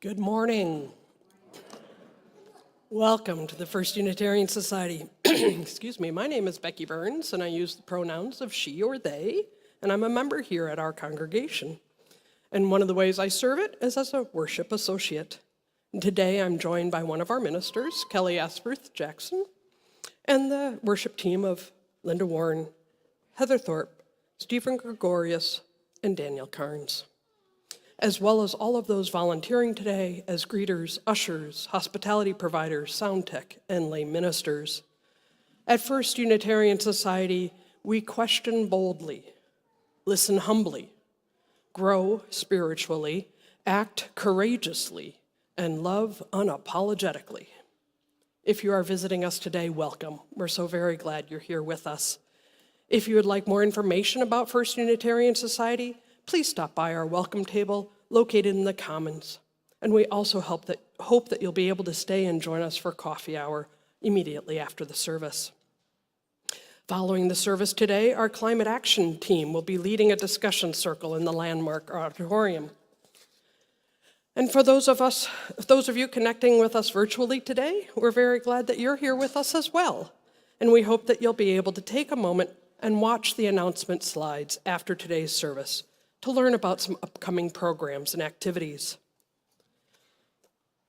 Good morning. Welcome to the First Unitarian Society. Excuse me, my name is Becky Burns, and I use the pronouns of she or they, and I'm a member here at our congregation. And one of the ways I serve it is as a worship associate. And today I'm joined by one of our ministers, Kelly Asprooth-Jackson, and the worship team of Linda Warren, Heather Thorpe, Stephen Gregorius, and Daniel Carnes, as well as all of those volunteering today as greeters, ushers, hospitality providers, sound tech, and lay ministers. At First Unitarian Society, we question boldly, listen humbly, grow spiritually, act courageously, and love unapologetically. If you are visiting us today, welcome. We're so very glad you're here with us. If you would like more information about First Unitarian Society, please stop by our welcome table located in the Commons. And we also hope that you'll be able to stay and join us for coffee hour immediately after the service. Following the service today, our climate action team will be leading a discussion circle in the landmark auditorium. And for those of you connecting with us virtually today, we're very glad that you're here with us as well. And we hope that you'll be able to take a moment and watch the announcement slides after today's service to learn about some upcoming programs and activities.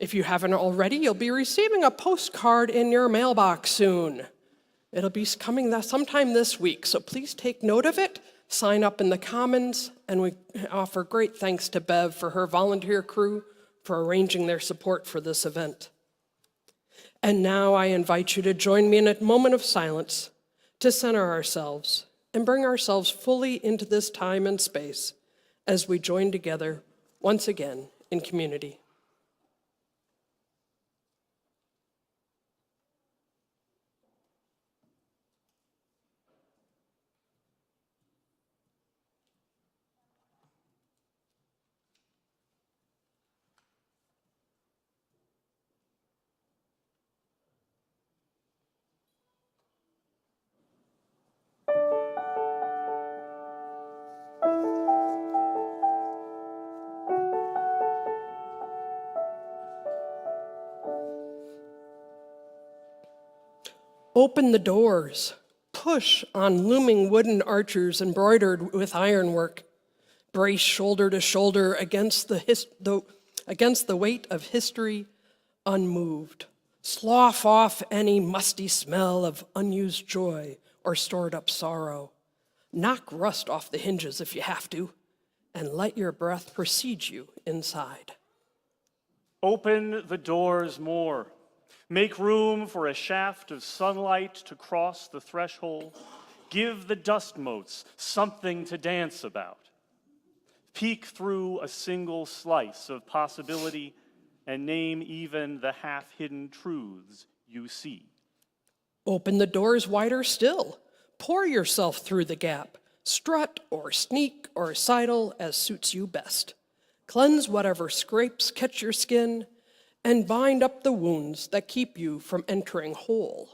If you haven't already, you'll be receiving a postcard in your mailbox soon. It'll be coming sometime this week, so please take note of it, sign up in the Commons, and we offer great thanks to Bev for her volunteer crew for arranging their support for this event. And now I invite you to join me in a moment of silence to center ourselves and bring ourselves fully into this time and space as we join together once again in community. Open the doors, push on looming wooden archers embroidered with ironwork, brace shoulder to shoulder against the weight of history unmoved. Slough off any musty smell of unused joy or stored up sorrow. Knock rust off the hinges if you have to, and let your breath precede you inside. Open the doors more. Make room for a shaft of sunlight to cross the threshold. Give the dust motes something to dance about. Peek through a single slice of possibility and name even the half-hidden truths you see. Open the doors wider still. Pour yourself through the gap. Strut or sneak or sidle as suits you best. Cleanse whatever scrapes catch your skin and bind up the wounds that keep you from entering whole.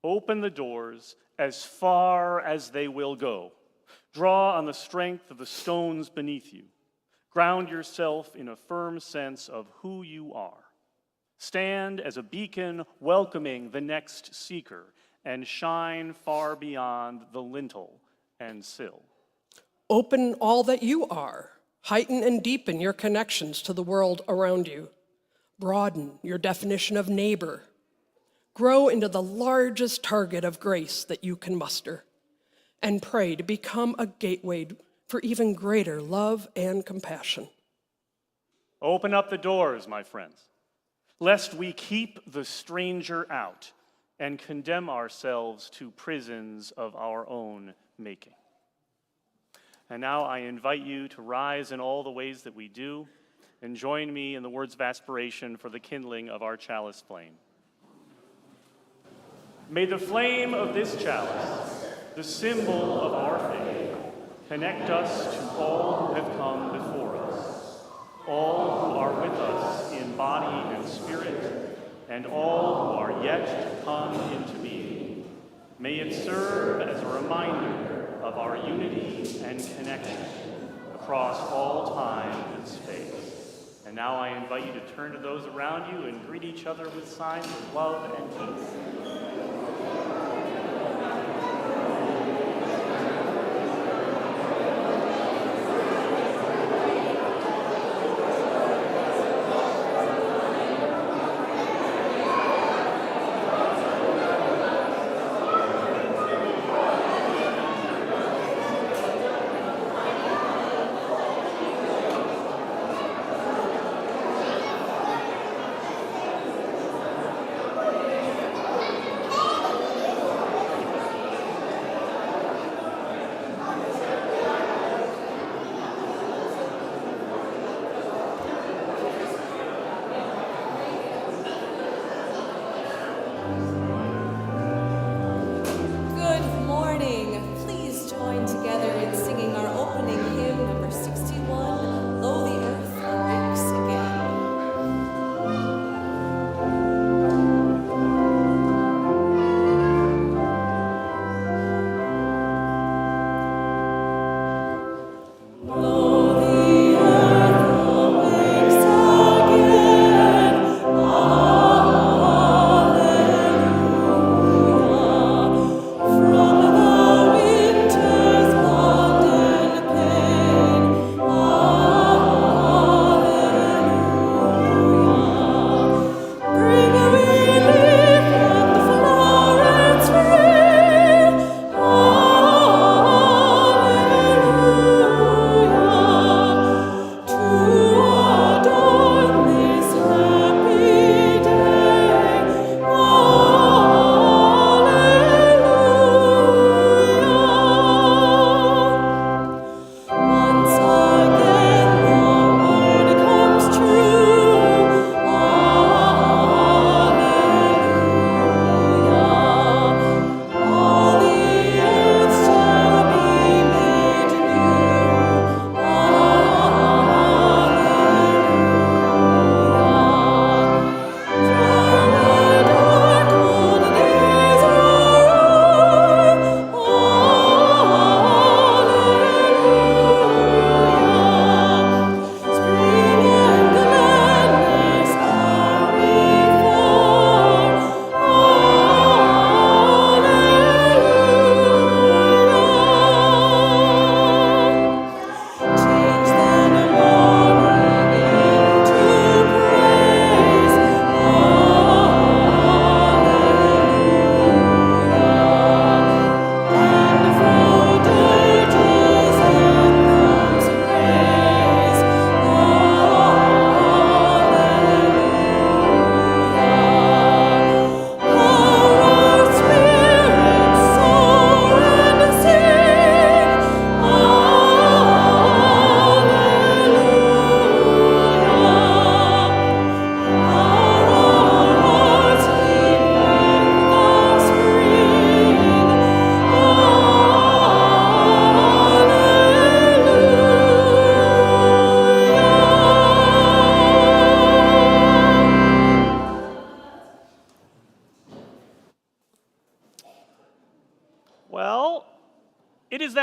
Open the doors as far as they will go. Draw on the strength of the stones beneath you. Ground yourself in a firm sense of who you are. Stand as a beacon welcoming the next seeker and shine far beyond the lintel and sill. Open all that you are. Heighten and deepen your connections to the world around you. Broaden your definition of neighbor. Grow into the largest target of grace that you can muster. And pray to become a gateway for even greater love and compassion. Open up the doors, my friends, lest we keep the stranger out and condemn ourselves to prisons of our own making. And now I invite you to rise in all the ways that we do and join me in the words of aspiration for the kindling of our chalice flame. May the flame of this chalice, the symbol of our faith, connect us to all who have come before us, all who are with us in body and spirit, and all who are yet to come into being. May it serve as a reminder of our unity and connection across all time and space. And now I invite you to turn to those around you and greet each other with signs of love and peace.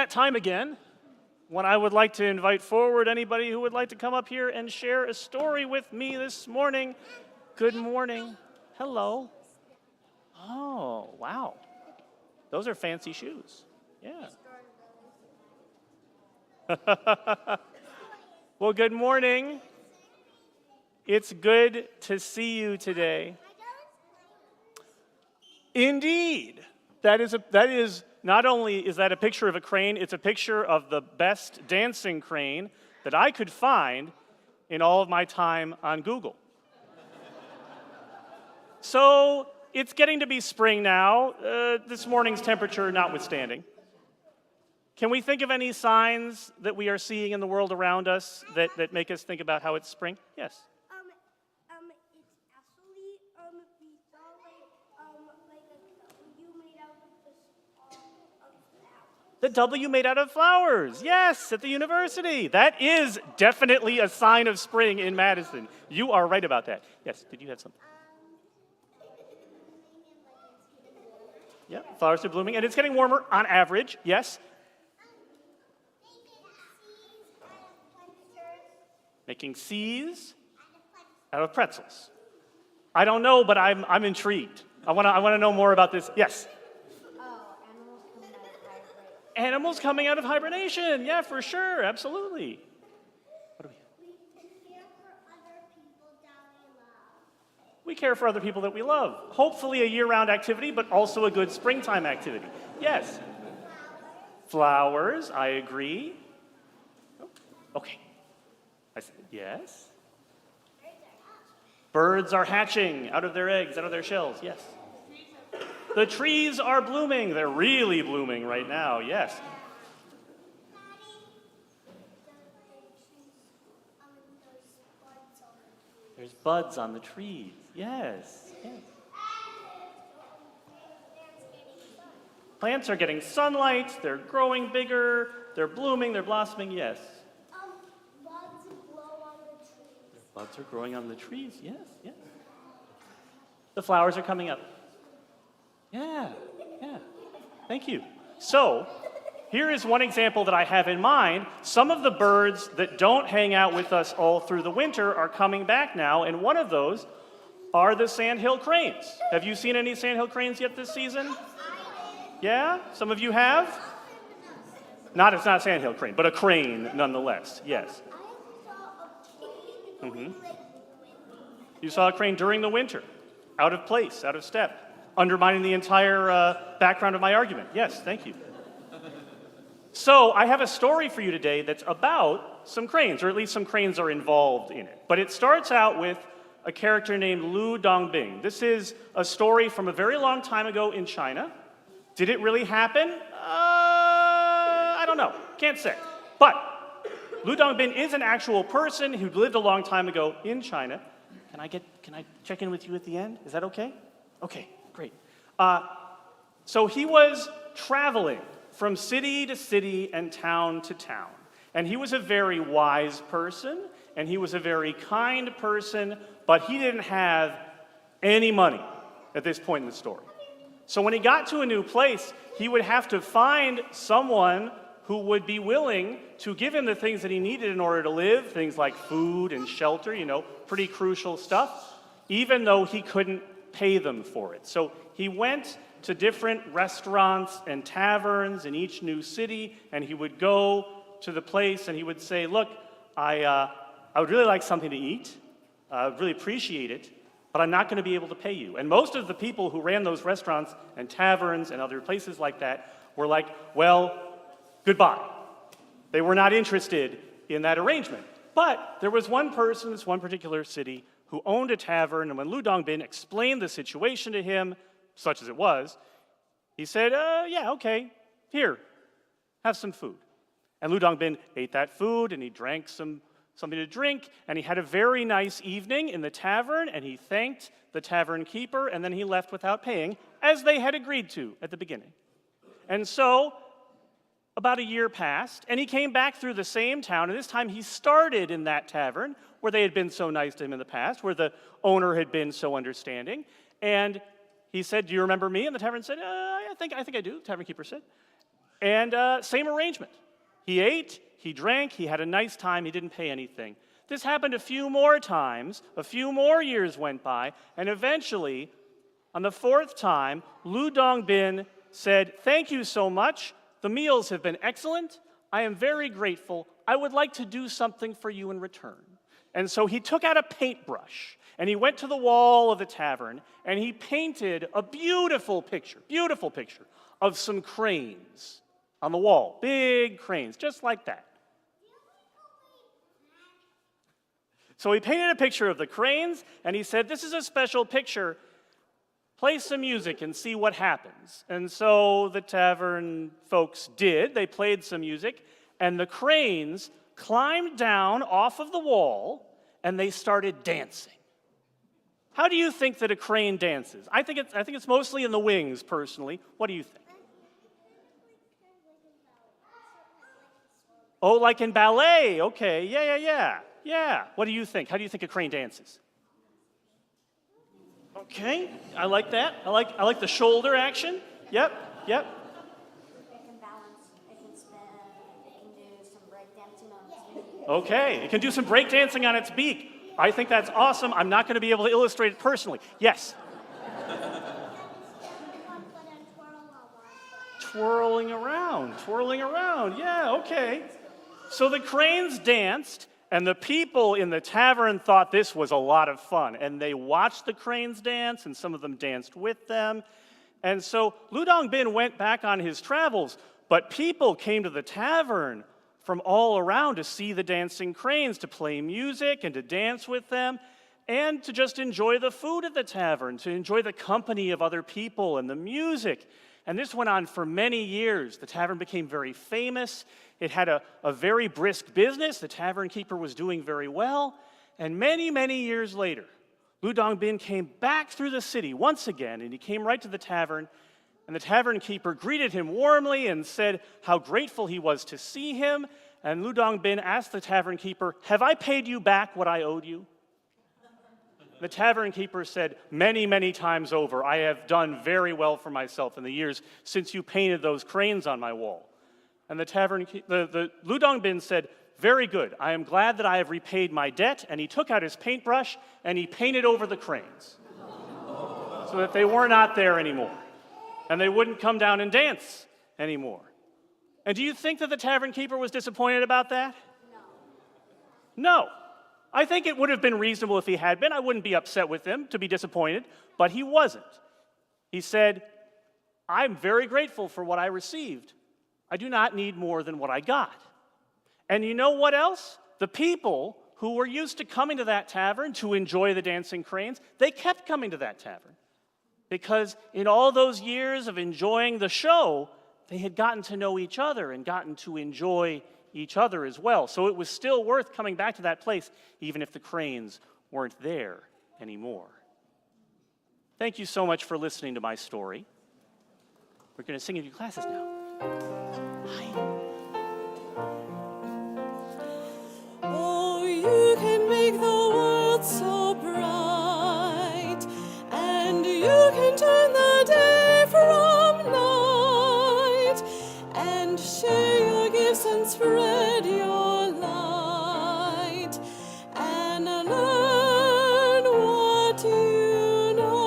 that time again when I would like to invite forward anybody who would like to come up here and share a story with me this morning. Good morning. Hello. Oh, wow. Those are fancy shoes. Yeah. Well, good morning. It's good to see you today. Indeed. That is not only is that a picture of a crane, it's a picture of the best dancing crane that I could find in all of my time on Google. So it's getting to be spring now, this morning's temperature notwithstanding. Can we think of any signs that we are seeing in the world around us that make us think about how it's spring? Yes. It's actually we saw like a W made out of flowers. The W made out of flowers. Yes, at the university. That is definitely a sign of spring in Madison. You are right about that. Yes. Did you have something? Yeah, flowers are blooming, and it's getting warmer on average. Yes. Making C's out of pretzels. I don't know, but I'm intrigued. I want to know more about this. Yes. Animals coming out of hibernation. Yeah, for sure. Absolutely. What do we have? We care for other people that we love. Hopefully a year-round activity, but also a good springtime activity. Yes. Flowers, I agree. Okay. I said yes. Birds are hatching out of their eggs, out of their shells. Yes. The trees are blooming. They're really blooming right now. Yes. There's buds on the trees. Yes. Yes. Plants are getting sunlight. They're growing bigger. They're blooming. They're blossoming. Yes. Buds are growing on the trees. Yes. Yes. The flowers are coming up. Yeah. Yeah. Thank you. So, here is one example that I have in mind. Some of the birds that don't hang out with us all through the winter are coming back now, and one of those are the sandhill cranes. Have you seen any sandhill cranes yet this season? Yeah? Some of you have? It's not a sandhill crane, but a crane nonetheless. Yes. Mm-hmm. You saw a crane during the winter, out of place, out of step, undermining the entire background of my argument. Yes, thank you. So I have a story for you today that's about some cranes, or at least some cranes are involved in it. But it starts out with a character named Lu Dongbing. This is a story from a very long time ago in China. Did it really happen? I don't know. Can't say. But Lu Dongbing is an actual person who lived a long time ago in China. Can I check in with you at the end? Is that okay? Okay, great. So he was traveling from city to city and town to town. And he was a very wise person, and he was a very kind person, but he didn't have any money at this point in the story. So when he got to a new place, he would have to find someone who would be willing to give him the things that he needed in order to live, things like food and shelter, pretty crucial stuff, even though he couldn't pay them for it. So he went to different restaurants and taverns in each new city, and he would go to the place and he would say, look, I would really like something to eat. I would really appreciate it, but I'm not going to be able to pay you. And most of the people who ran those restaurants and taverns and other places like that were like, well, goodbye. They were not interested in that arrangement. But there was one person in this one particular city who owned a tavern, and when Lu Dongbing explained the situation to him, such as it was, he said, yeah, okay, here, have some food. And Lu Dongbing ate that food, and he drank something to drink, and he had a very nice evening in the tavern, and he thanked the tavern keeper, and then he left without paying, as they had agreed to at the beginning. And so, about a year passed, and he came back through the same town, and this time he started in that tavern where they had been so nice to him in the past, where the owner had been so understanding. And he said, do you remember me? And the tavern said, I think I do, the tavern keeper said. And same arrangement. He ate, he drank, he had a nice time, he didn't pay anything. This happened a few more times, a few more years went by, and eventually, on the 4th time, Lu Dongbin said, "Thank you so much. The meals have been excellent. I am very grateful. I would like to do something for you in return." And so he took out a paintbrush, and he went to the wall of the tavern, and he painted a beautiful picture of some cranes on the wall. Big cranes, just like that. So he painted a picture of the cranes, and he said, "This is a special picture. Play some music and see what happens." And so the tavern folks did. They played some music, and the cranes climbed down off of the wall, and they started dancing. How do you think that a crane dances? I think it's mostly in the wings, personally. What do you think? Oh, like in ballet. Okay, yeah. What do you think? How do you think a crane dances? Okay, I like that. I like the shoulder action. Yep. It can balance, it can spin, it can do some break dancing on its feet. Okay, it can do some breakdancing on its beak. I think that's awesome. I'm not going to be able to illustrate it personally. Yes? Twirling around. Yeah, okay. So the cranes danced, and the people in the tavern thought this was a lot of fun. And they watched the cranes dance, and some of them danced with them. And so Lu Dongbin went back on his travels, but people came to the tavern from all around to see the dancing cranes, to play music and to dance with them, and to just enjoy the food at the tavern, to enjoy the company of other people and the music. And this went on for many years. The tavern became very famous. It had a very brisk business. The tavern keeper was doing very well. And many, many years later, Lu Dongbin came back through the city once again, and he came right to the tavern, and the tavern keeper greeted him warmly and said how grateful he was to see him. And Lu Dongbin asked the tavern keeper, "Have I paid you back what I owed you?" The tavern keeper said, "Many, many times over, I have done very well for myself in the years since you painted those cranes on my wall." And the Lu Dongbin said, "Very good. I am glad that I have repaid my debt." And he took out his paintbrush and he painted over the cranes so that they were not there anymore and they wouldn't come down and dance anymore. And do you think that the tavern keeper was disappointed about that? No. I think it would have been reasonable if he had been. I wouldn't be upset with him to be disappointed, but he wasn't. He said, "I'm very grateful for what I received. I do not need more than what I got." And you know what else? The people who were used to coming to that tavern to enjoy the dancing cranes, they kept coming to that tavern. Because in all those years of enjoying the show, they had gotten to know each other and gotten to enjoy each other as well. So it was still worth coming back to that place, even if the cranes weren't there anymore. Thank you so much for listening to my story. We're going to sing a few classes now. Oh, you can make the world so bright, and you can turn the day from night, and share your gifts and spread your light, and learn what you know.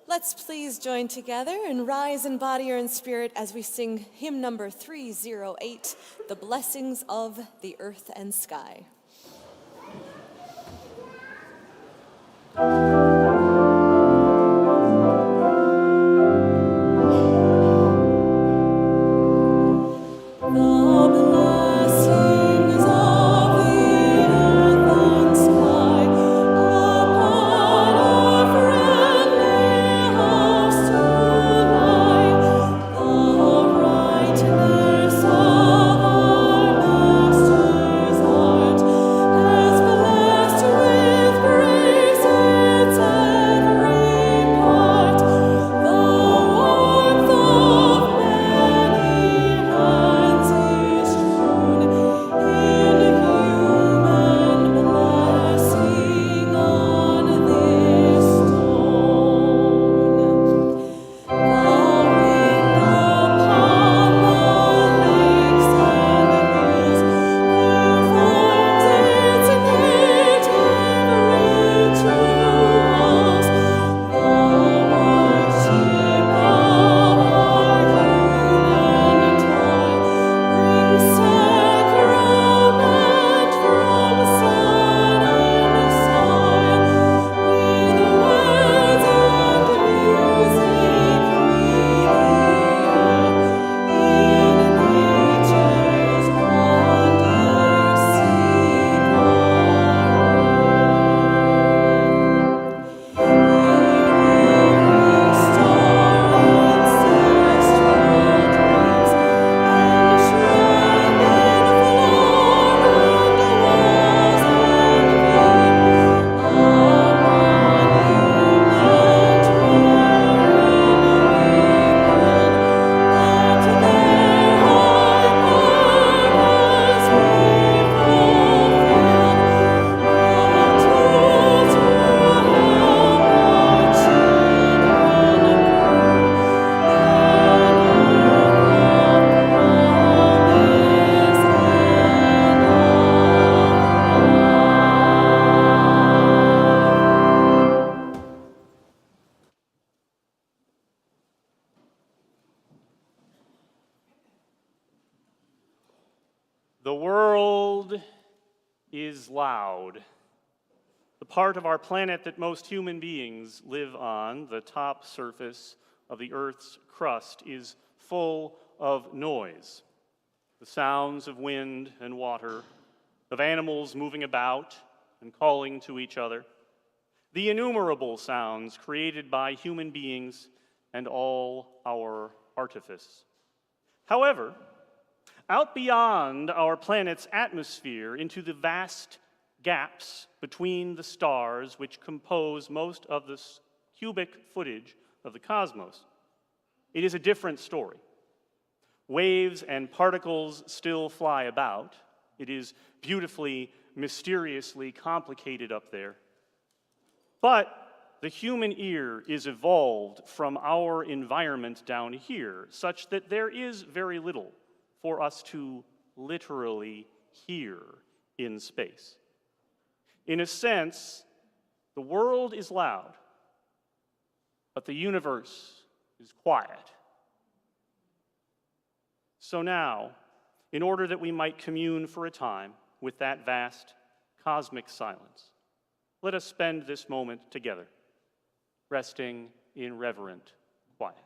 Let's please join together and rise in body or in spirit as we sing hymn number 308, The Blessings of the Earth and Sky. Strength The world is loud. The part of our planet that most human beings live on, the top surface of the Earth's crust, is full of noise. The sounds of wind and water, of animals moving about and calling to each other, the innumerable sounds created by human beings and all our artifice. However, out beyond our planet's atmosphere, into the vast gaps between the stars which compose most of the cubic footage of the cosmos, it is a different story. Waves and particles still fly about. It is beautifully, mysteriously complicated up there. But the human ear is evolved from our environment down here, such that there is very little for us to literally hear in space. In a sense, the world is loud, but the universe is quiet. So now, in order that we might commune for a time with that vast cosmic silence, let us spend this moment together, resting in reverent quiet.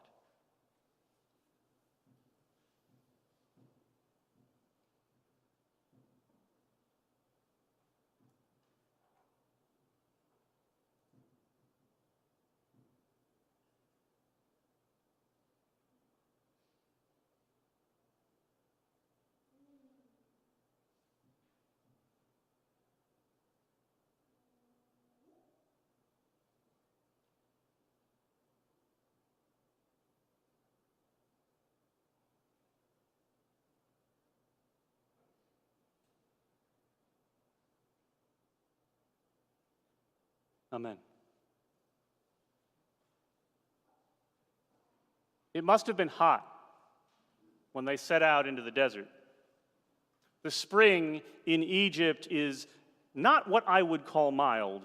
Amen. It must have been hot when they set out into the desert. The spring in Egypt is not what I would call mild,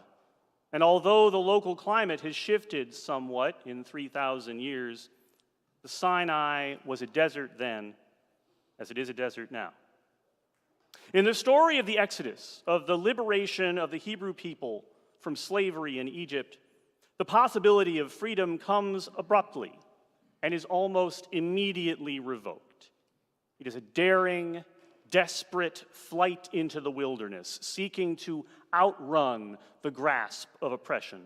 and although the local climate has shifted somewhat in 3,000 years, the Sinai was a desert then, as it is a desert now. In the story of the Exodus, of the liberation of the Hebrew people from slavery in Egypt, the possibility of freedom comes abruptly and is almost immediately revoked. It is a daring, desperate flight into the wilderness, seeking to outrun the grasp of oppression.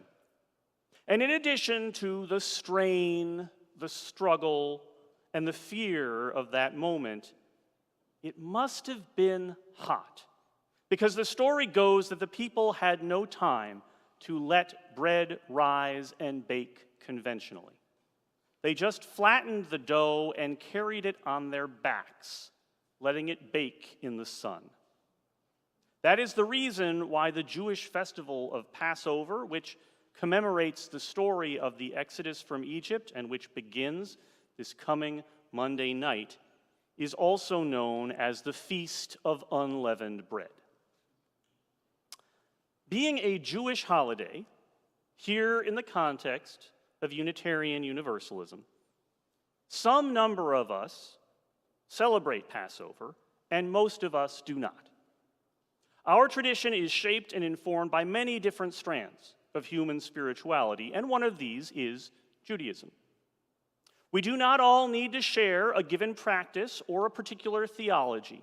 And in addition to the strain, the struggle, and the fear of that moment, it must have been hot, because the story goes that the people had no time to let bread rise and bake conventionally. They just flattened the dough and carried it on their backs, letting it bake in the sun. That is the reason why the Jewish festival of Passover, which commemorates the story of the Exodus from Egypt and which begins this coming Monday night, is also known as the Feast of Unleavened Bread. Being a Jewish holiday, here in the context of Unitarian Universalism, some number of us celebrate Passover, and most of us do not. Our tradition is shaped and informed by many different strands of human spirituality, and one of these is Judaism. We do not all need to share a given practice or a particular theology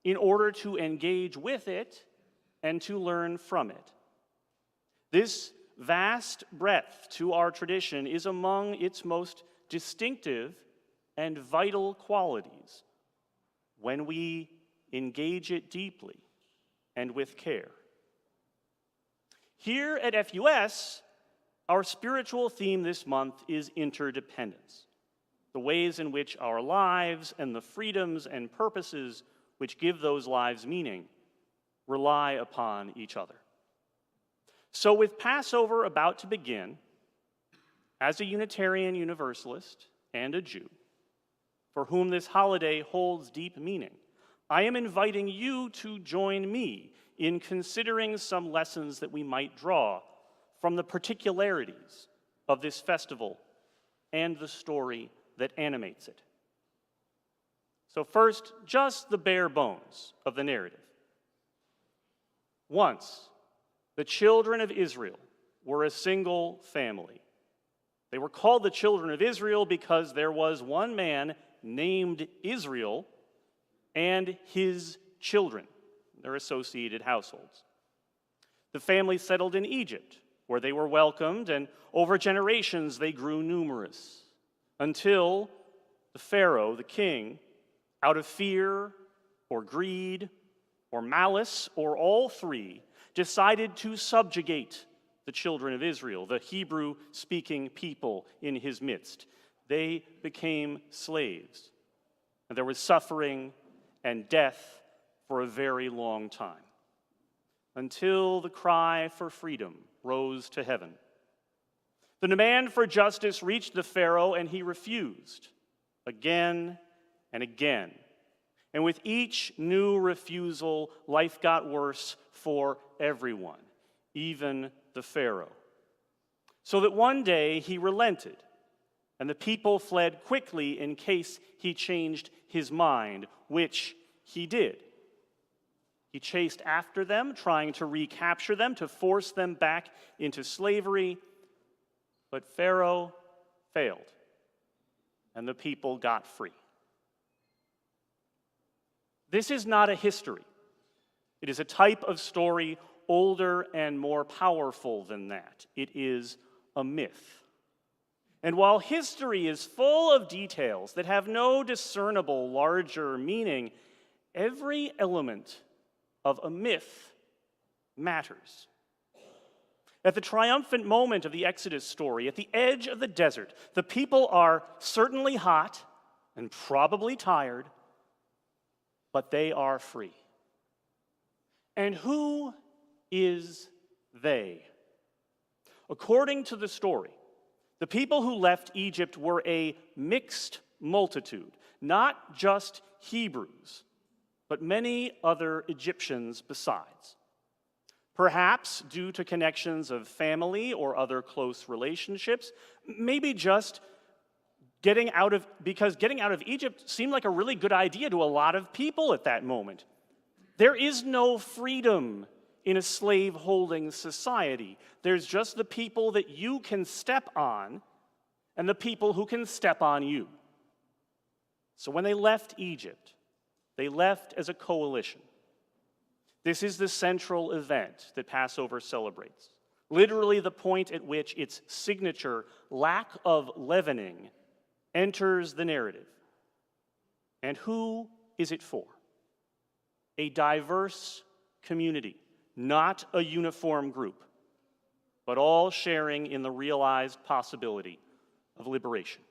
in order to engage with it and to learn from it. This vast breadth to our tradition is among its most distinctive and vital qualities when we engage it deeply and with care. Here at FUS, our spiritual theme this month is interdependence, the ways in which our lives and the freedoms and purposes which give those lives meaning rely upon each other. So with Passover about to begin, as a Unitarian Universalist and a Jew, for whom this holiday holds deep meaning, I am inviting you to join me in considering some lessons that we might draw from the particularities of this festival and the story that animates it. So first, just the bare bones of the narrative. Once, the children of Israel were a single family. They were called the children of Israel because there was one man named Israel and his children, their associated households. The family settled in Egypt, where they were welcomed, and over generations they grew numerous, until the Pharaoh, the king, out of fear or greed or malice or all three, decided to subjugate the children of Israel, the Hebrew-speaking people in his midst. They became slaves, and there was suffering and death for a very long time, until the cry for freedom rose to heaven. The demand for justice reached the Pharaoh, and he refused again and again. And with each new refusal, life got worse for everyone, even the Pharaoh. So that one day he relented, and the people fled quickly in case he changed his mind, which he did. He chased after them, trying to recapture them, to force them back into slavery. But Pharaoh failed, and the people got free. This is not a history. It is a type of story older and more powerful than that. It is a myth. And while history is full of details that have no discernible larger meaning, every element of a myth matters. At the triumphant moment of the Exodus story, at the edge of the desert, the people are certainly hot and probably tired, but they are free. And who is they? According to the story, the people who left Egypt were a mixed multitude, not just Hebrews, but many other Egyptians besides. Perhaps due to connections of family or other close relationships, maybe just because getting out of Egypt seemed like a really good idea to a lot of people at that moment. There is no freedom in a slave-holding society. There's just the people that you can step on and the people who can step on you. So when they left Egypt, they left as a coalition. This is the central event that Passover celebrates, literally the point at which its signature lack of leavening enters the narrative. And who is it for? A diverse community, not a uniform group, but all sharing in the realized possibility of liberation.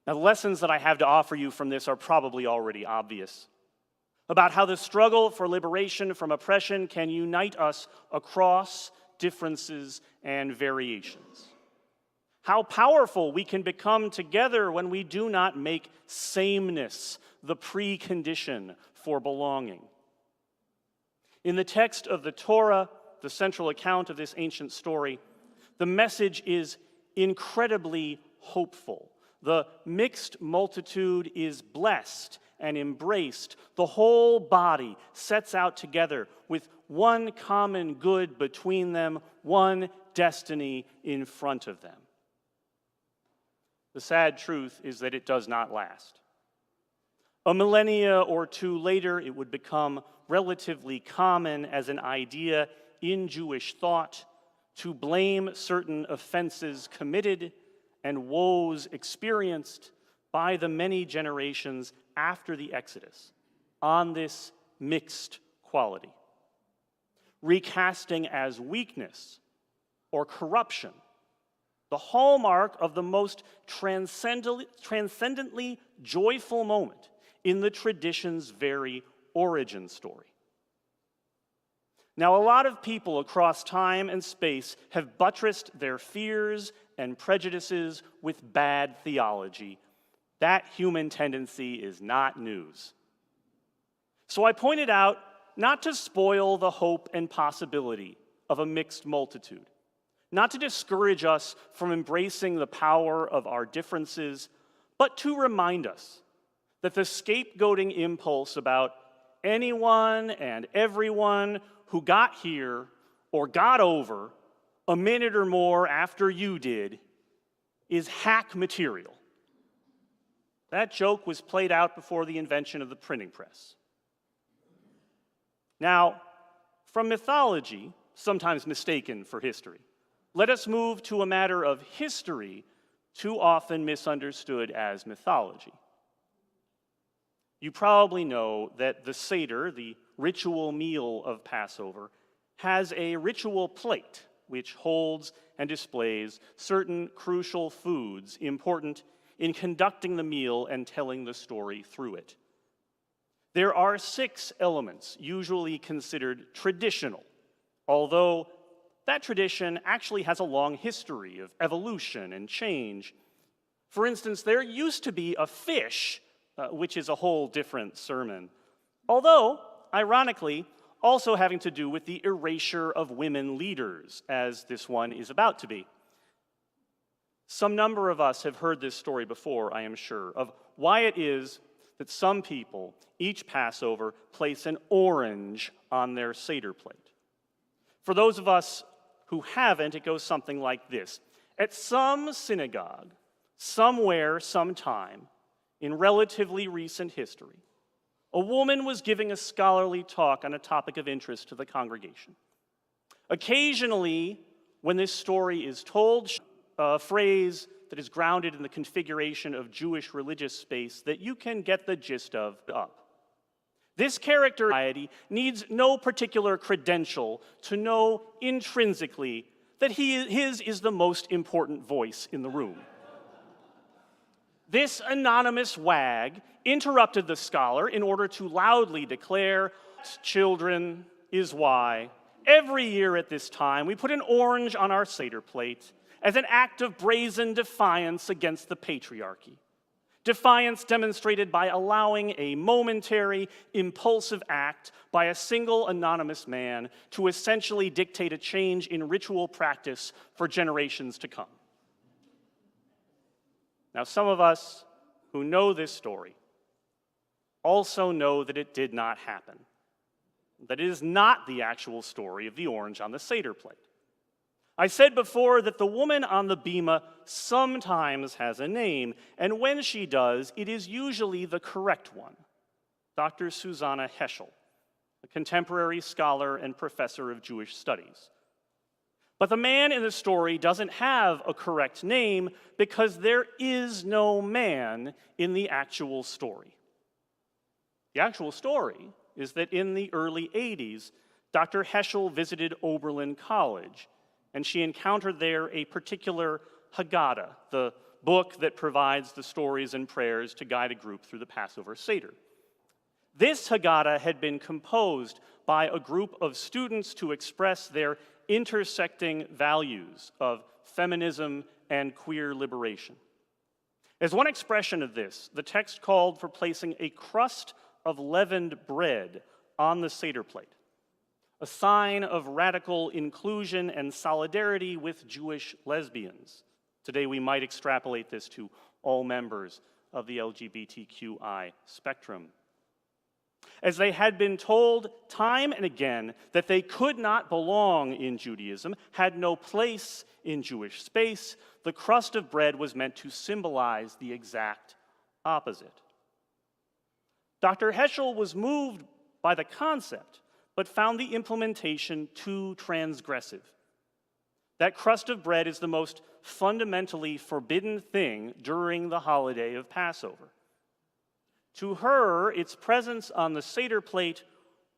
Now, the lessons that I have to offer you from this are probably already obvious, about how the struggle for liberation from oppression can unite us across differences and variations. How powerful we can become together when we do not make sameness the precondition for belonging. In the text of the Torah, the central account of this ancient story, the message is incredibly hopeful. The mixed multitude is blessed and embraced. The whole body sets out together with one common good between them, one destiny in front of them. The sad truth is that it does not last. A millennia or two later, it would become relatively common as an idea in Jewish thought to blame certain offenses committed and woes experienced by the many generations after the Exodus on this mixed quality, recasting as weakness or corruption the hallmark of the most transcendently joyful moment in the tradition's very origin story. Now, a lot of people across time and space have buttressed their fears and prejudices with bad theology. That human tendency is not news. So I pointed out not to spoil the hope and possibility of a mixed multitude, not to discourage us from embracing the power of our differences, but to remind us that the scapegoating impulse about anyone and everyone who got here or got over a minute or more after you did is hack material. That joke was played out before the invention of the printing press. Now, from mythology, sometimes mistaken for history, let us move to a matter of history too often misunderstood as mythology. You probably know that the Seder, the ritual meal of Passover, has a ritual plate which holds and displays certain crucial foods important in conducting the meal and telling the story through it. There are 6 elements usually considered traditional, although that tradition actually has a long history of evolution and change. For instance, there used to be a fish, which is a whole different sermon, although, ironically, also having to do with the erasure of women leaders, as this one is about to be. Some number of us have heard this story before, I am sure, of why it is that some people, each Passover, place an orange on their Seder plate. For those of us who haven't, it goes something like this. At some synagogue, somewhere, sometime, in relatively recent history, a woman was giving a scholarly talk on a topic of interest to the congregation. Occasionally, when this story is told, a phrase that is grounded in the configuration of Jewish religious space that you can get the gist of up. This character needs no particular credential to know intrinsically that his is the most important voice in the room. This anonymous wag interrupted the scholar in order to loudly declare, "Children is why every year at this time we put an orange on our Seder plate as an act of brazen defiance against the patriarchy. Defiance demonstrated by allowing a momentary, impulsive act by a single anonymous man to essentially dictate a change in ritual practice for generations to come." Now, some of us who know this story also know that it did not happen, that it is not the actual story of the orange on the Seder plate. I said before that the woman on the bima sometimes has a name, and when she does, it is usually the correct one, Dr. Susanna Heschel, a contemporary scholar and professor of Jewish studies. But the man in the story doesn't have a correct name because there is no man in the actual story. The actual story is that in the early 80s, Dr. Heschel visited Oberlin College, and she encountered there a particular Haggadah, the book that provides the stories and prayers to guide a group through the Passover Seder. This Haggadah had been composed by a group of students to express their intersecting values of feminism and queer liberation. As one expression of this, the text called for placing a crust of leavened bread on the Seder plate, a sign of radical inclusion and solidarity with Jewish lesbians. Today we might extrapolate this to all members of the LGBTQI spectrum. As they had been told time and again that they could not belong in Judaism, had no place in Jewish space, the crust of bread was meant to symbolize the exact opposite. Dr. Heschel was moved by the concept, but found the implementation too transgressive. That crust of bread is the most fundamentally forbidden thing during the holiday of Passover. To her, its presence on the Seder plate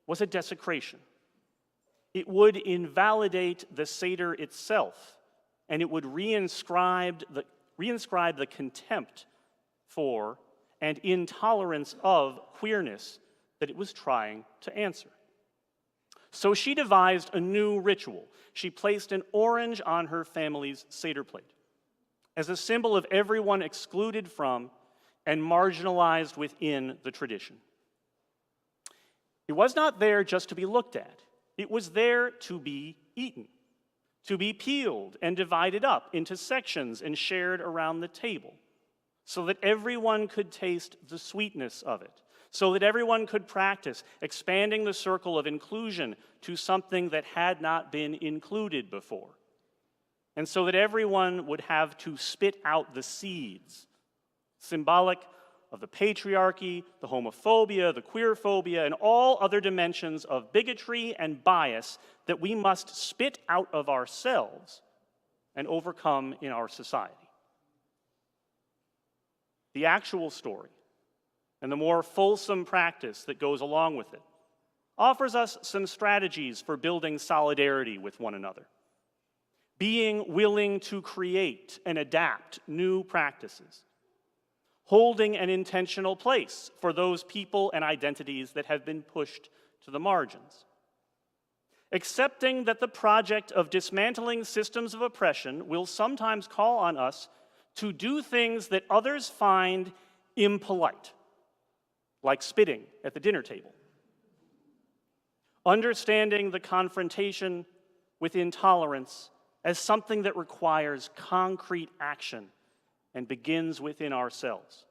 was a desecration. It would invalidate the Seder itself, and it would reinscribe the contempt for and intolerance of queerness that it was trying to answer. So she devised a new ritual. She placed an orange on her family's Seder plate as a symbol of everyone excluded from and marginalized within the tradition. It was not there just to be looked at. It was there to be eaten, to be peeled and divided up into sections and shared around the table. so that everyone could taste the sweetness of it, so that everyone could practice expanding the circle of inclusion to something that had not been included before, and so that everyone would have to spit out the seeds, symbolic of the patriarchy, the homophobia, the queerphobia, and all other dimensions of bigotry and bias that we must spit out of ourselves and overcome in our society. The actual story and the more fulsome practice that goes along with it offers us some strategies for building solidarity with one another, being willing to create and adapt new practices, holding an intentional place for those people and identities that have been pushed to the margins, accepting that the project of dismantling systems of oppression will sometimes call on us to do things that others find impolite, like spitting at the dinner table, understanding the confrontation with intolerance as something that requires concrete action and begins within ourselves.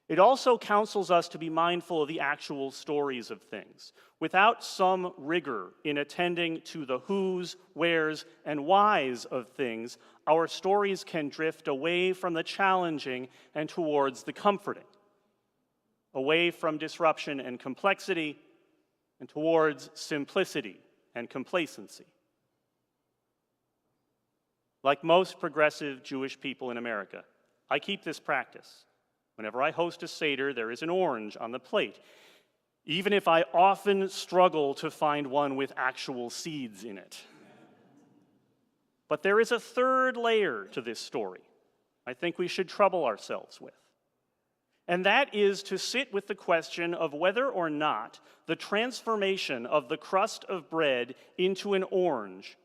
It also counsels us to be mindful of the actual stories of things. Without some rigor in attending to the whos, wheres, and whys of things, our stories can drift away from the challenging and towards the comforting, away from disruption and complexity, and towards simplicity and complacency. Like most progressive Jewish people in America, I keep this practice. Whenever I host a Seder, there is an orange on the plate, even if I often struggle to find one with actual seeds in it. But there is a third layer to this story I think we should trouble ourselves with. And that is to sit with the question of whether or not the transformation of the crust of bread into an orange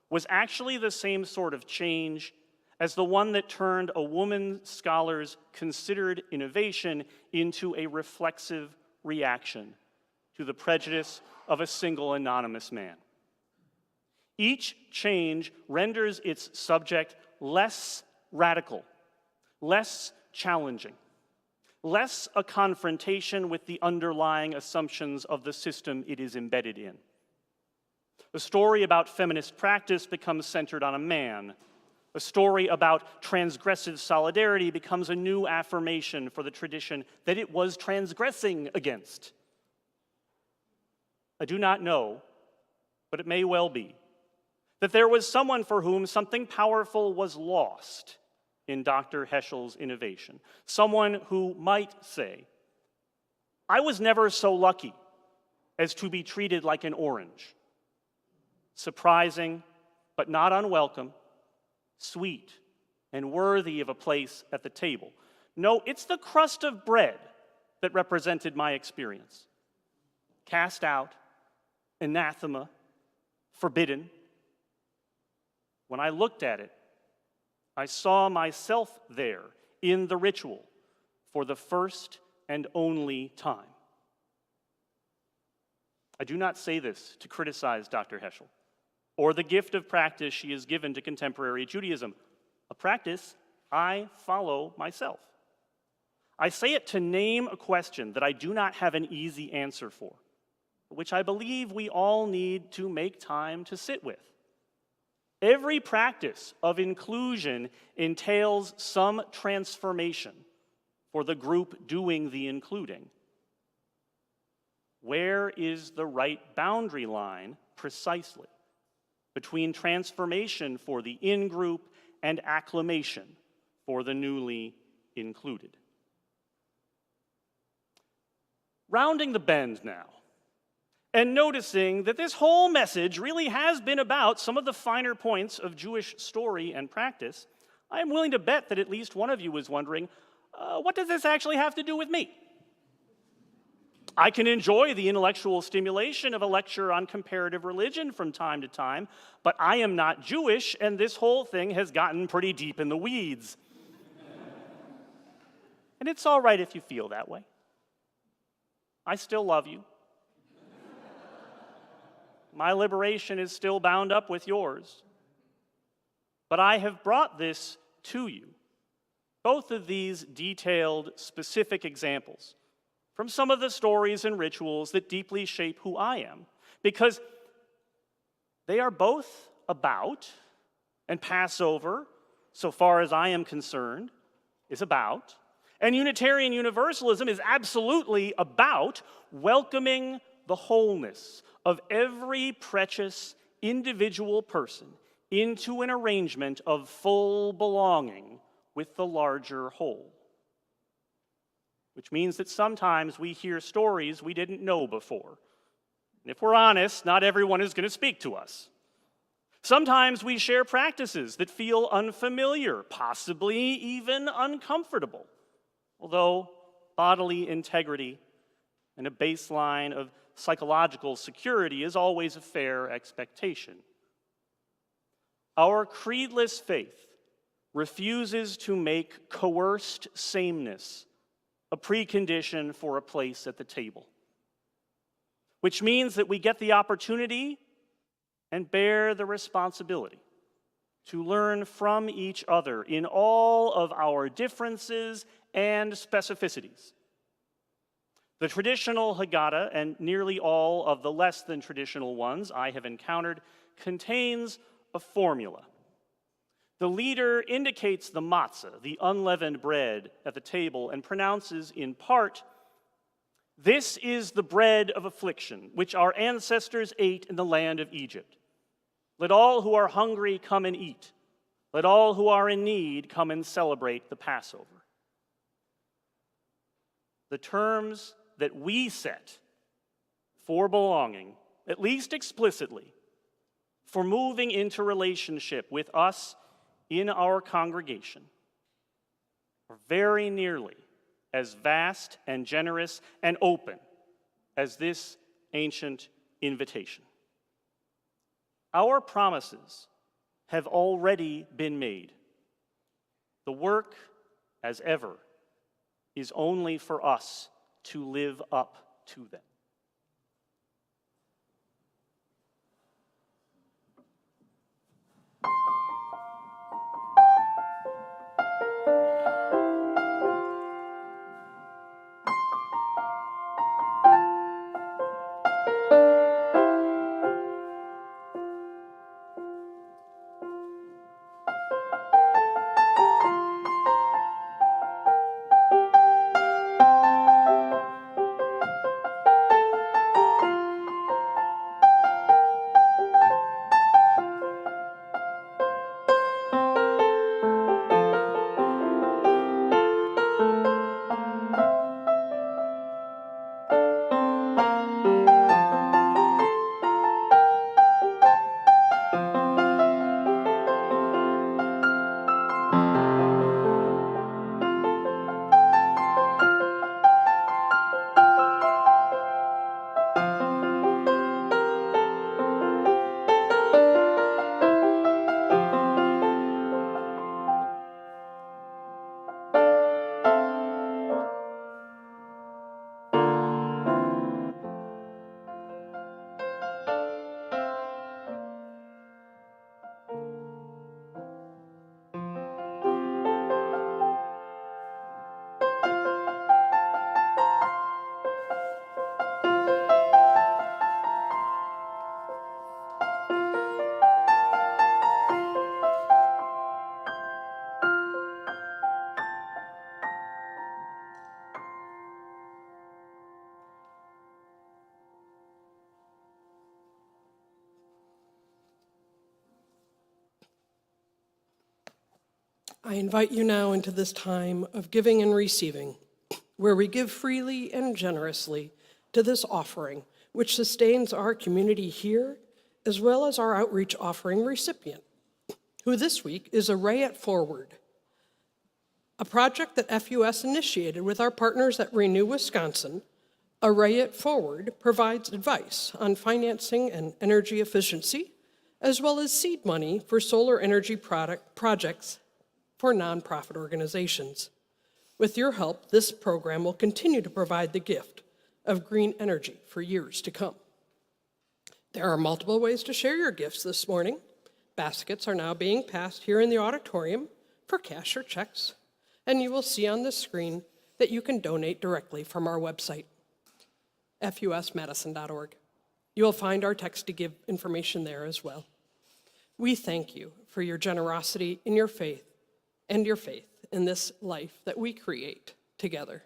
was actually the same sort of change as the one that turned a woman scholar's considered innovation into a reflexive reaction to the prejudice of a single anonymous man. Each change renders its subject less radical, less challenging, less a confrontation with the underlying assumptions of the system it is embedded in. The story about feminist practice becomes centered on a man. A story about transgressive solidarity becomes a new affirmation for the tradition that it was transgressing against. I do not know, but it may well be, that there was someone for whom something powerful was lost in Dr. Heschel's innovation. Someone who might say, I was never so lucky as to be treated like an orange. Surprising, but not unwelcome, sweet, and worthy of a place at the table. No, it's the crust of bread that represented my experience. Cast out, anathema, forbidden. When I looked at it, I saw myself there in the ritual for the first and only time. I do not say this to criticize Dr. Heschel or the gift of practice she has given to contemporary Judaism, a practice I follow myself. I say it to name a question that I do not have an easy answer for, which I believe we all need to make time to sit with. Every practice of inclusion entails some transformation for the group doing the including. Where is the right boundary line precisely between transformation for the in-group and acclimation for the newly included? Rounding the bend now, and noticing that this whole message really has been about some of the finer points of Jewish story and practice, I am willing to bet that at least one of you was wondering, what does this actually have to do with me? I can enjoy the intellectual stimulation of a lecture on comparative religion from time to time, but I am not Jewish, and this whole thing has gotten pretty deep in the weeds. And it's all right if you feel that way. I still love you. My liberation is still bound up with yours. But I have brought this to you both of these detailed, specific examples from some of the stories and rituals that deeply shape who I am, because they are both about, and Passover, so far as I am concerned, is about, and Unitarian Universalism is absolutely about welcoming the wholeness of every precious individual person into an arrangement of full belonging with the larger whole. Which means that sometimes we hear stories we didn't know before. And if we're honest, not everyone is going to speak to us. Sometimes we share practices that feel unfamiliar, possibly even uncomfortable, although bodily integrity and a baseline of psychological security is always a fair expectation. Our creedless faith refuses to make coerced sameness a precondition for a place at the table, which means that we get the opportunity and bear the responsibility to learn from each other in all of our differences and specificities. The traditional Haggadah, and nearly all of the less than traditional ones I have encountered, contains a formula. The leader indicates the matzah, the unleavened bread, at the table and pronounces in part, "This is the bread of affliction, which our ancestors ate in the land of Egypt. Let all who are hungry come and eat. Let all who are in need come and celebrate the Passover." The terms that we set for belonging, at least explicitly, for moving into relationship with us in our congregation, are very nearly as vast and generous and open as this ancient invitation. Our promises have already been made. The work, as ever, is only for us to live up to them. I invite you now into this time of giving and receiving, where we give freely and generously to this offering, which sustains our community here, as well as our outreach offering recipient, who this week is Array It Forward, a project that FUS initiated with our partners at Renew Wisconsin. Array It Forward provides advice on financing and energy efficiency, as well as seed money for solar energy projects for nonprofit organizations. With your help, this program will continue to provide the gift of green energy for years to come. There are multiple ways to share your gifts this morning. Baskets are now being passed here in the auditorium for cash or checks. And you will see on the screen that you can donate directly from our website, fusmadison.org. You will find our text to give information there as well. We thank you for your generosity in your faith and your faith in this life that we create together.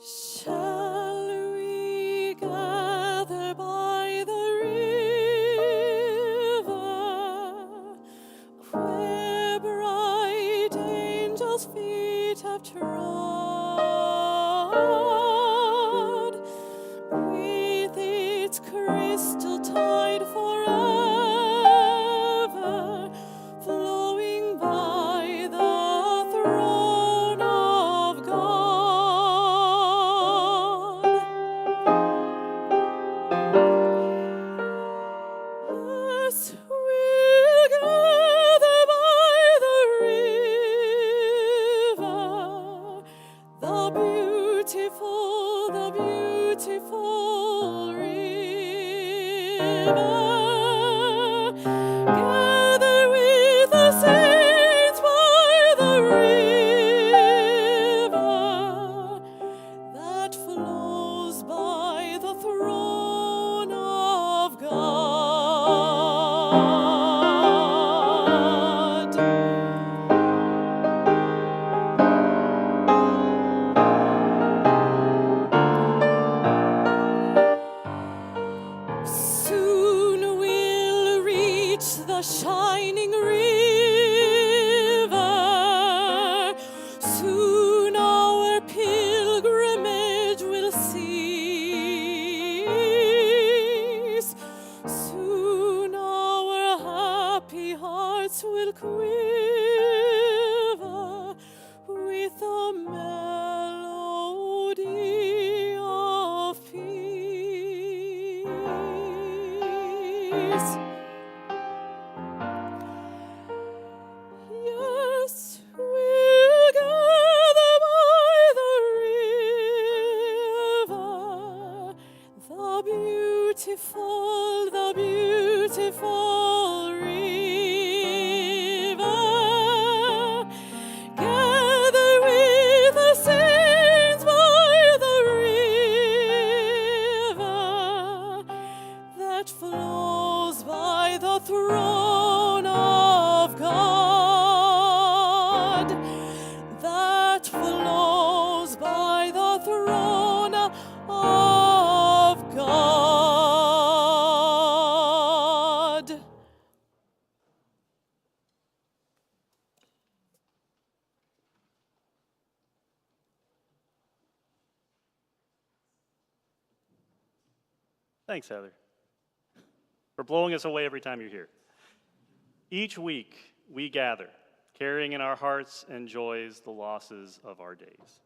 Shall we gather by the river, where bright angels' feet have trod, with its crystal tide forever flowing by the throne of God? Yes, we'll gather by the river, the beautiful river. Gather with the saints by the river that flows by the throne of God. Soon we'll reach the shining river. Soon our pilgrimage will cease. Soon our happy hearts will quiver with the melody of peace. Yes, we'll gather by the river, the beautiful river. Gather with the saints by the river that flows by the throne of God, that flows by the throne of God. Thanks, Heather, for blowing us away every time you're here. Each week, we gather, carrying in our hearts and joys the losses of our days.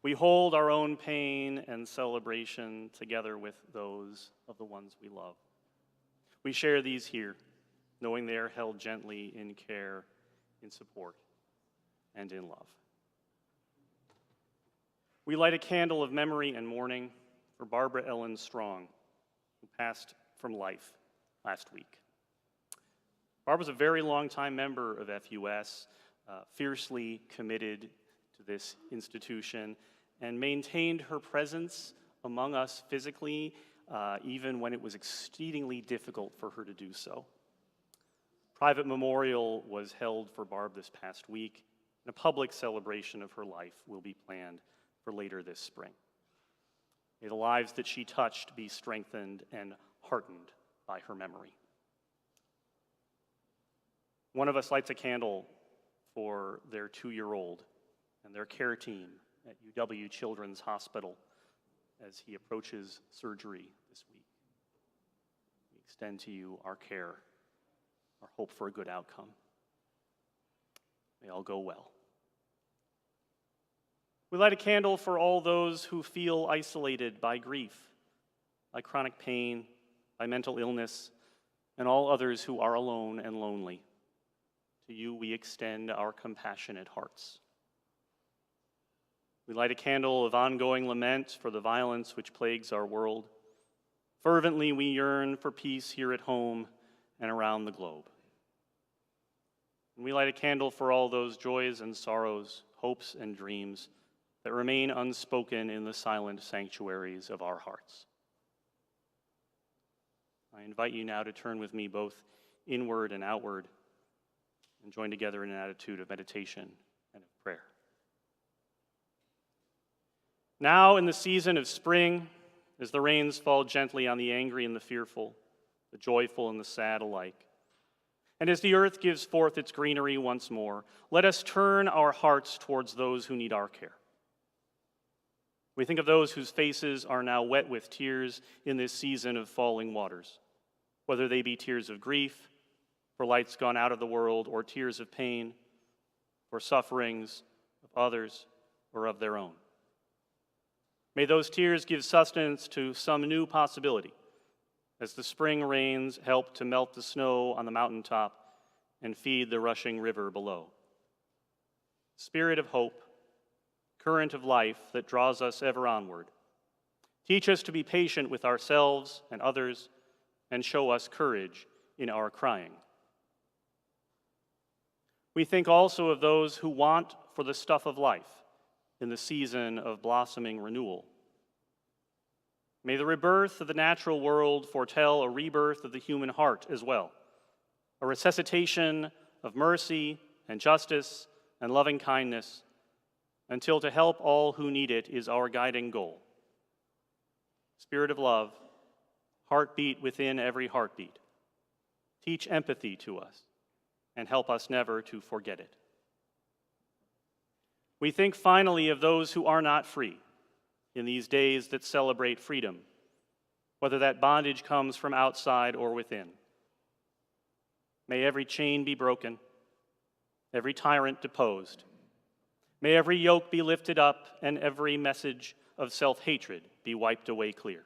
We hold our own pain and celebration together with those of the ones we love. We share these here, knowing they are held gently in care, in support, and in love. We light a candle of memory and mourning for Barbara Ellen Strong, who passed from life last week. Barb was a very long-time member of FUS, fiercely committed to this institution, and maintained her presence among us physically, even when it was exceedingly difficult for her to do so. Private memorial was held for Barb this past week, and a public celebration of her life will be planned for later this spring. May the lives that she touched be strengthened and heartened by her memory. One of us lights a candle for their 2-year-old and their care team at UW Children's Hospital as he approaches surgery this week. We extend to you our care, our hope for a good outcome. May all go well. We light a candle for all those who feel isolated by grief, by chronic pain, by mental illness, and all others who are alone and lonely. To you we extend our compassionate hearts. We light a candle of ongoing lament for the violence which plagues our world, Fervently we yearn for peace here at home and around the globe. And we light a candle for all those joys and sorrows, hopes and dreams that remain unspoken in the silent sanctuaries of our hearts. I invite you now to turn with me both inward and outward and join together in an attitude of meditation and of prayer. Now in the season of spring, as the rains fall gently on the angry and the fearful, the joyful and the sad alike, and as the earth gives forth its greenery once more, let us turn our hearts towards those who need our care. We think of those whose faces are now wet with tears in this season of falling waters, whether they be tears of grief, for lights gone out of the world, or tears of pain, for sufferings of others or of their own. May those tears give sustenance to some new possibility, as the spring rains help to melt the snow on the mountaintop and feed the rushing river below. Spirit of hope, current of life that draws us ever onward, teach us to be patient with ourselves and others, and show us courage in our crying. We think also of those who want for the stuff of life in the season of blossoming renewal. May the rebirth of the natural world foretell a rebirth of the human heart as well, a resuscitation of mercy and justice and loving kindness, until to help all who need it is our guiding goal. Spirit of love, heartbeat within every heartbeat, teach empathy to us and help us never to forget it. We think finally of those who are not free in these days that celebrate freedom, whether that bondage comes from outside or within. May every chain be broken, every tyrant deposed. May every yoke be lifted up and every message of self-hatred be wiped away clear.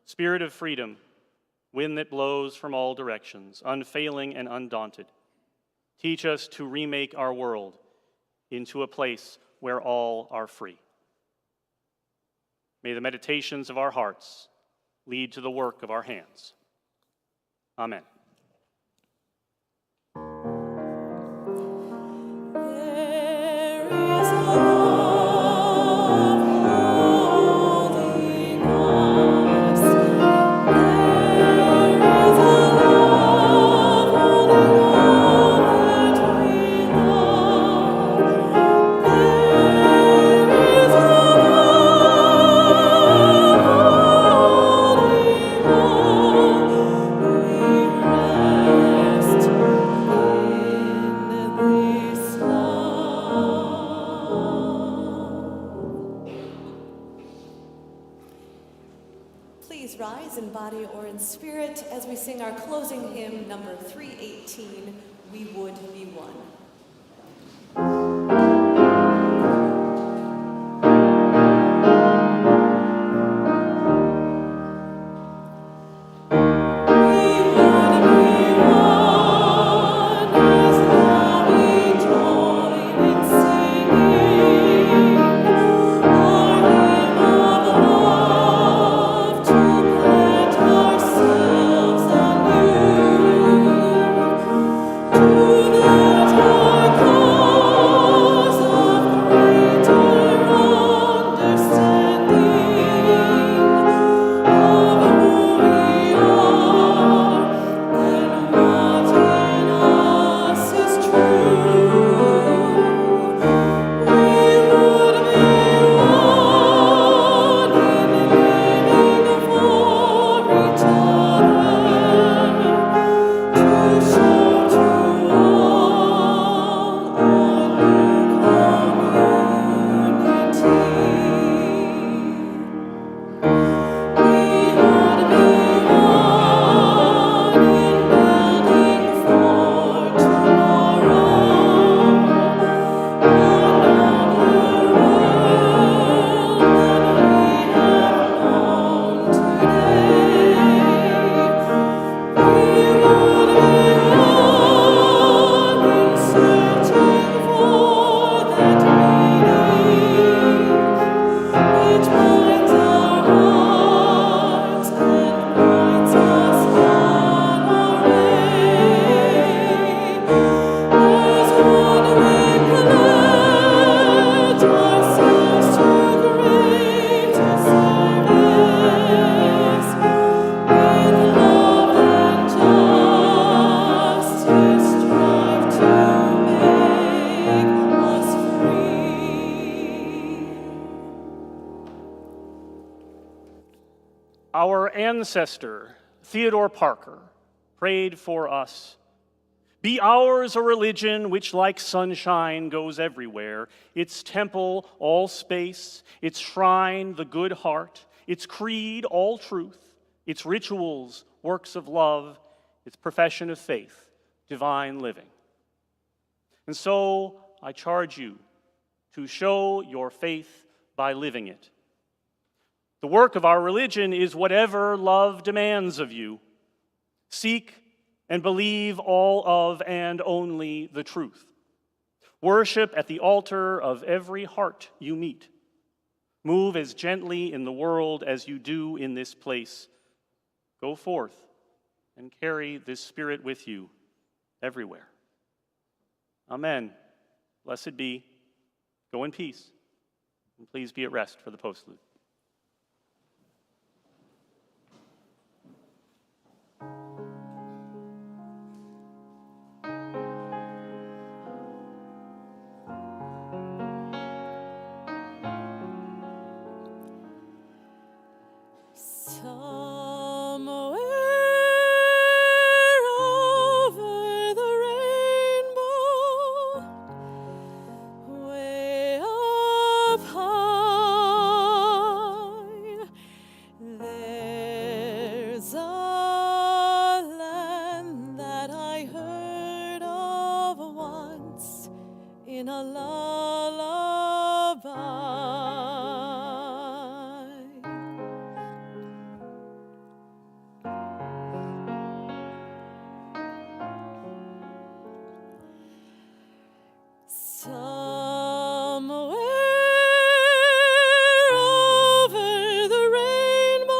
Spirit of freedom, wind that blows from all directions, unfailing and undaunted, teach us to remake our world into a place where all are free. May the meditations of our hearts lead to the work of our hands. Amen. Please rise in body or in spirit as we sing our closing hymn, number 318, We Would Be One. To that our ancestor, Theodore Parker, prayed for us. Be ours a religion which like sunshine goes everywhere, its temple all space, its shrine the good heart, its creed all truth, its rituals works of love, its profession of faith divine living. And so I charge you to show your faith by living it. The work of our religion is whatever love demands of you. Seek and believe all of and only the truth. Worship at the altar of every heart you meet. Move as gently in the world as you do in this place. Go forth and carry this spirit with you everywhere. Amen. Blessed be. Go in peace. And please be at rest for the postlude. Somewhere over the rainbow, way up high, there's a land that I heard of once in a lullaby. Somewhere over the rainbow,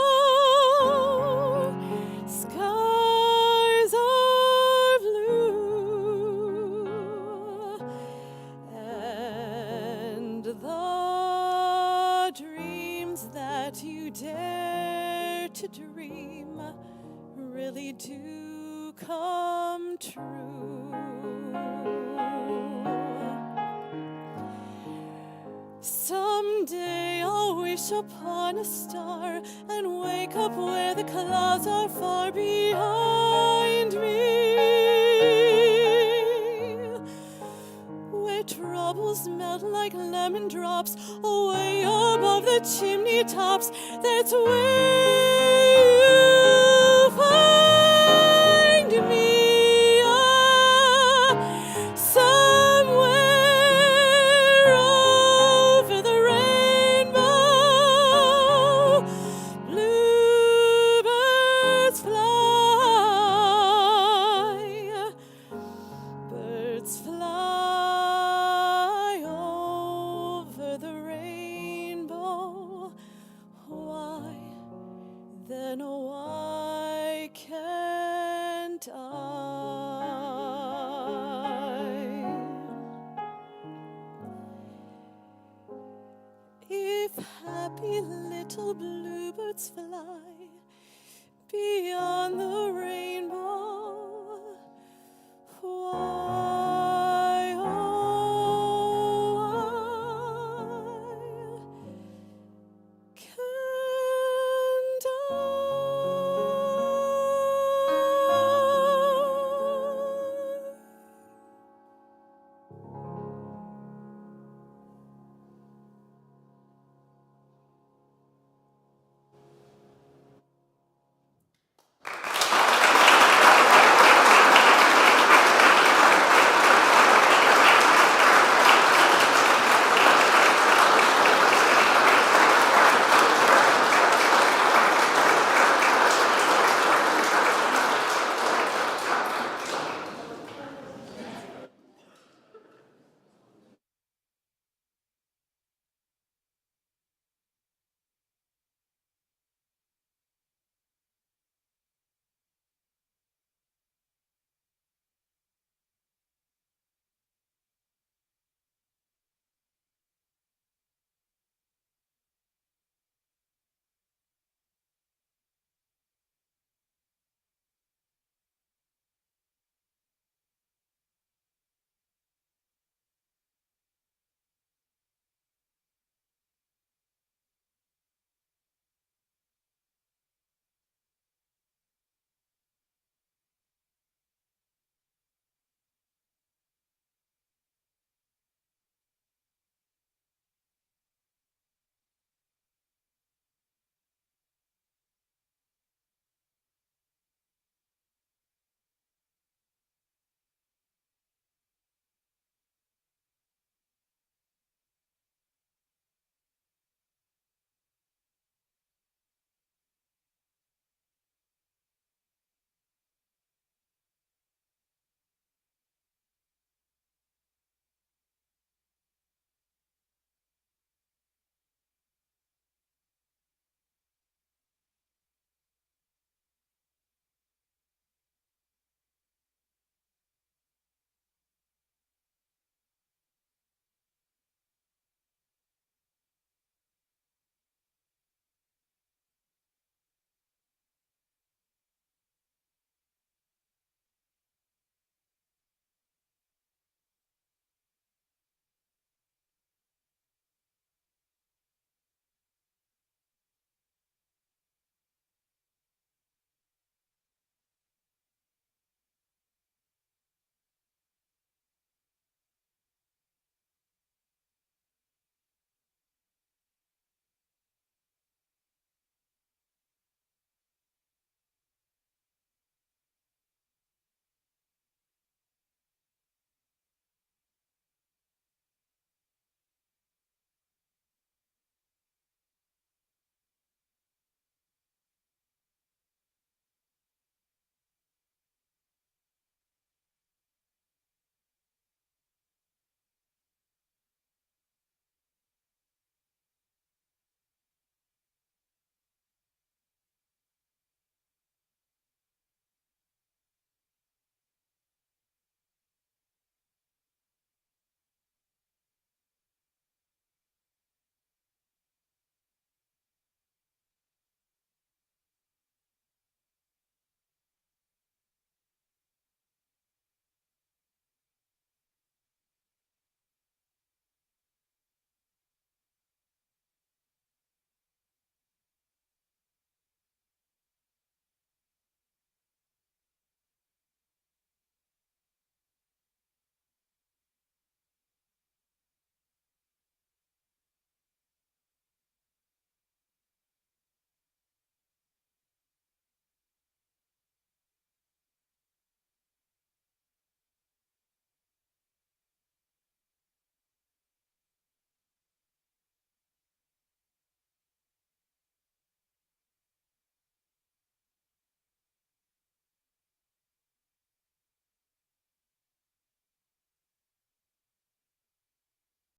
skies are blue, and the dreams that you dare to dream really do come true. Someday I'll wish upon a star and wake up where the clouds are far behind me, where troubles melt like lemon drops away above the chimney tops. That's where you'll find me. Somewhere over the rainbow, bluebirds fly, birds fly over the rainbow. Why, then why can't I? If happy little bluebirds fly